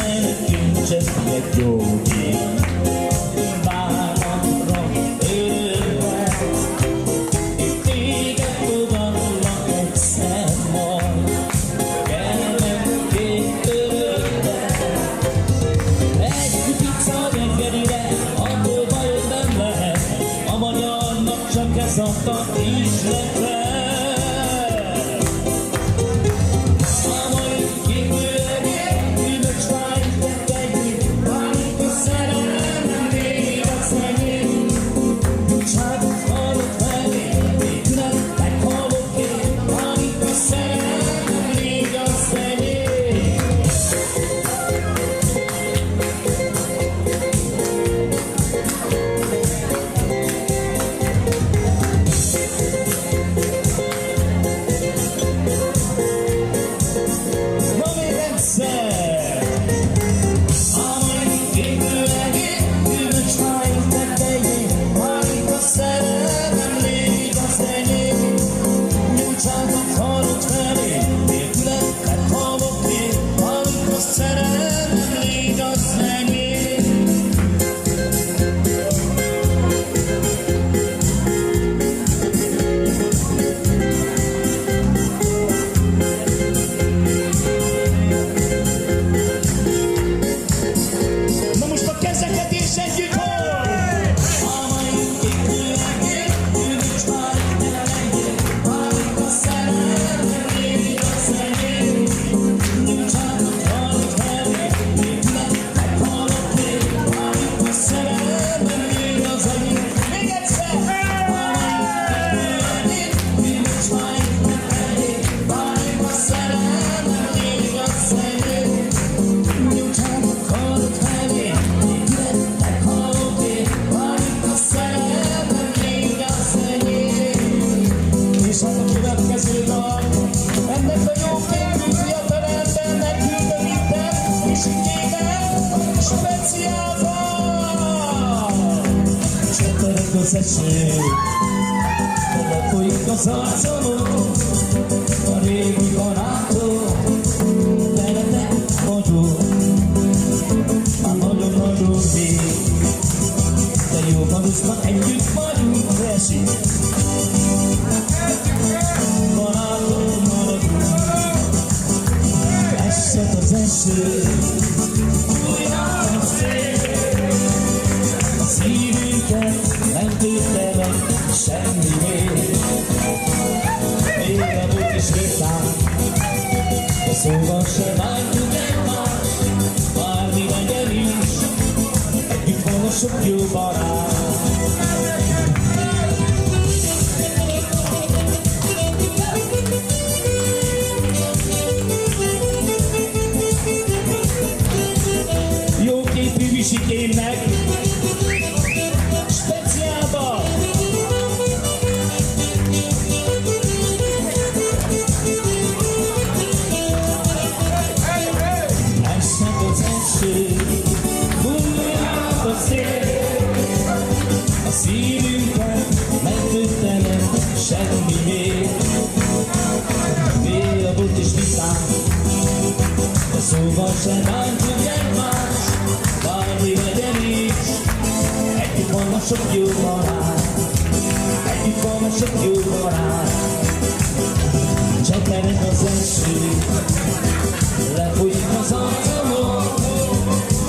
nekünk csak egy jó ég. Bánatra örökre, én téged fogadlak egyszer majd, kell nekünk örökre. Egy pizza reggelire, abból bajod nem lehet, a magyarnak csak ez a tat ízlete. Az eső, lefolyik az arcomon, a régi barátom, veletek vagyok, már nagyon-nagyon rég, de jó baruszban együtt vagyunk, esik. Barátom maradunk, esett az eső, újra a szél, a szívünket nem tűzte meg semmi még. Még a múlt is végtán, de szóval se bántjuk egymást, bármi legyen is, együtt van a sok jó barát. Jó képű visikémnek, a szívünket megkötenek semmi még. Még a bot is vitán, de szóval se bántjuk egymást, bármi legyen is, együtt van a sok jó barát, együtt van a sok jó barát. Csepereg az eső, lefolyik az arcomon,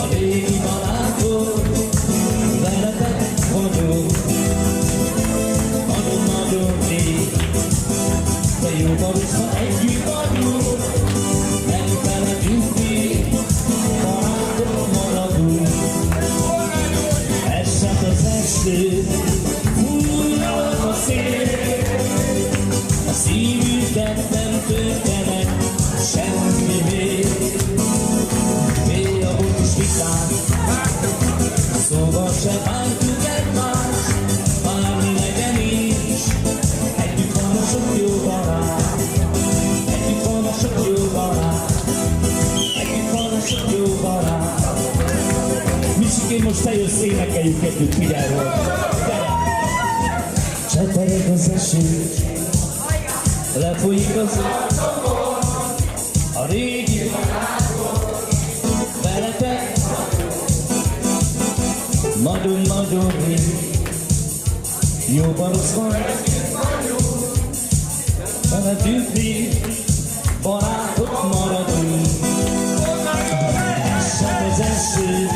a régi barátom, veletek vagyok, nagyon-nagyon rég, de jó baruszban együtt vagyunk, nem feledjük még, barátom maradunk. Esett az eső, fújjon a szél, a szívünket nem töltenek semmi még. Még a bot is vitán, szóval se bántjuk egymást, bármi legyen is, együtt van a sok jó barát, együtt van a sok jó barát, együtt van a sok jó barát. Micsikém, most te jössz, énekeljük együtt, figyelj róla. Csepereg az eső, lefolyik az arcomon, a régi barátom, nagyon-nagyon rég. Jóban rossz van, szeretünk mi, barátok maradunk. Ez sem az első,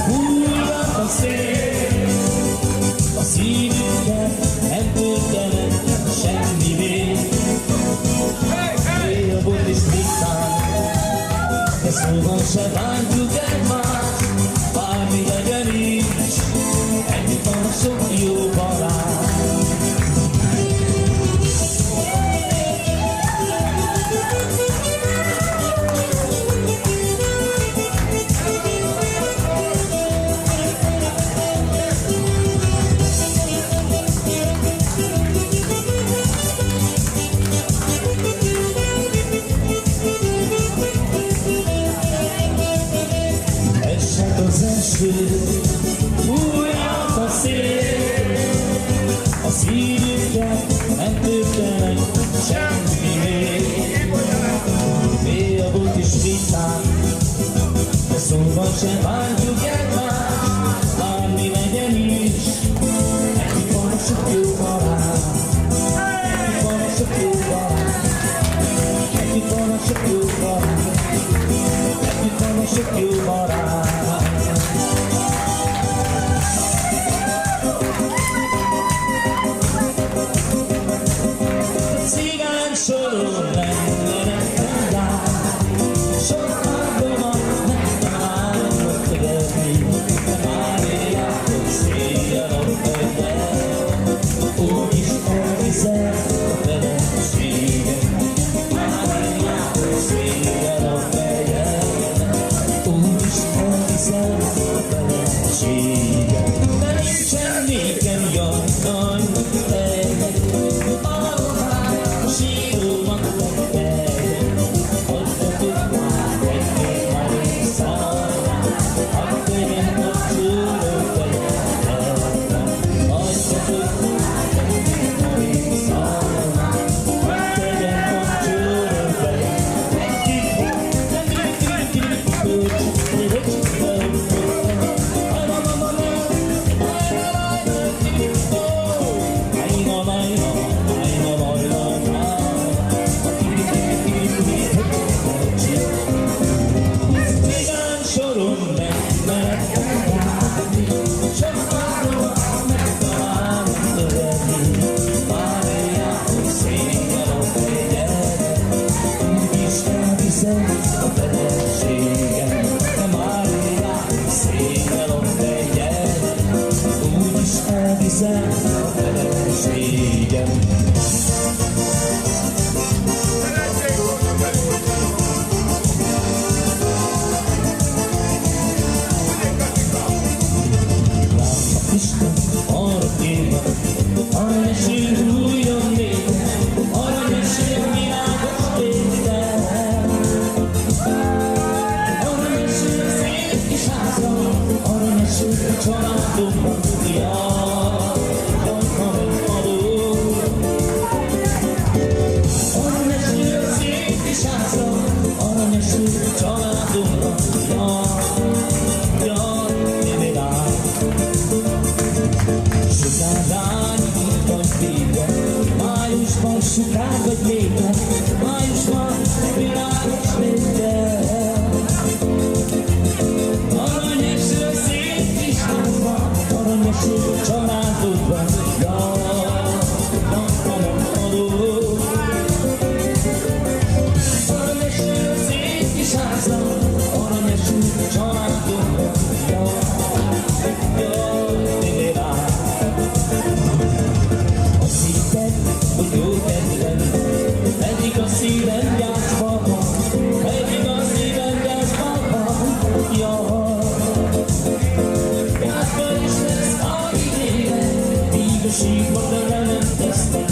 fújnak a szél, a szívünket nem töltenek semmivé. Éjjabot is vitán, de szóval se bántjuk egymást, bármi legyen is, együtt van a sok jó barát. Az eső, fújják a szél, a szívünket nem töltenek semmivé. Mély a bot is vitán, de szóval sem bántjuk egymást, bármi legyen is, együtt van a sok jó barát, együtt van a sok jó barát, együtt van a sok jó barát, együtt van a sok jó barát. Soron lennének rá, sok áldomat megtalálnak tegedni, de Máriátok széjjel a fejed, úgyis elviszed a feleséged. Máriátok széjjel a fejed, úgyis elviszed a feleséged. De nincsen nékem jaj, a feleségem. Isten arra kérve, aranyeső újjon nézve, aranyeső világos tétel. Aranyeső szép kis házban, aranyeső családomban, sukár vagy létre, májusban világos létre. Aranyeső szép kis házban, aranyeső családodban, napomon adó. Aranyeső szép kis házban, aranyeső családodban, azt hitted, hogy jó kedved, pedig a szívem gyászban van, pedig a szívem gyászban van, jaj. Gyászban is lesz a idény, míg a síkba, de nem tesztek.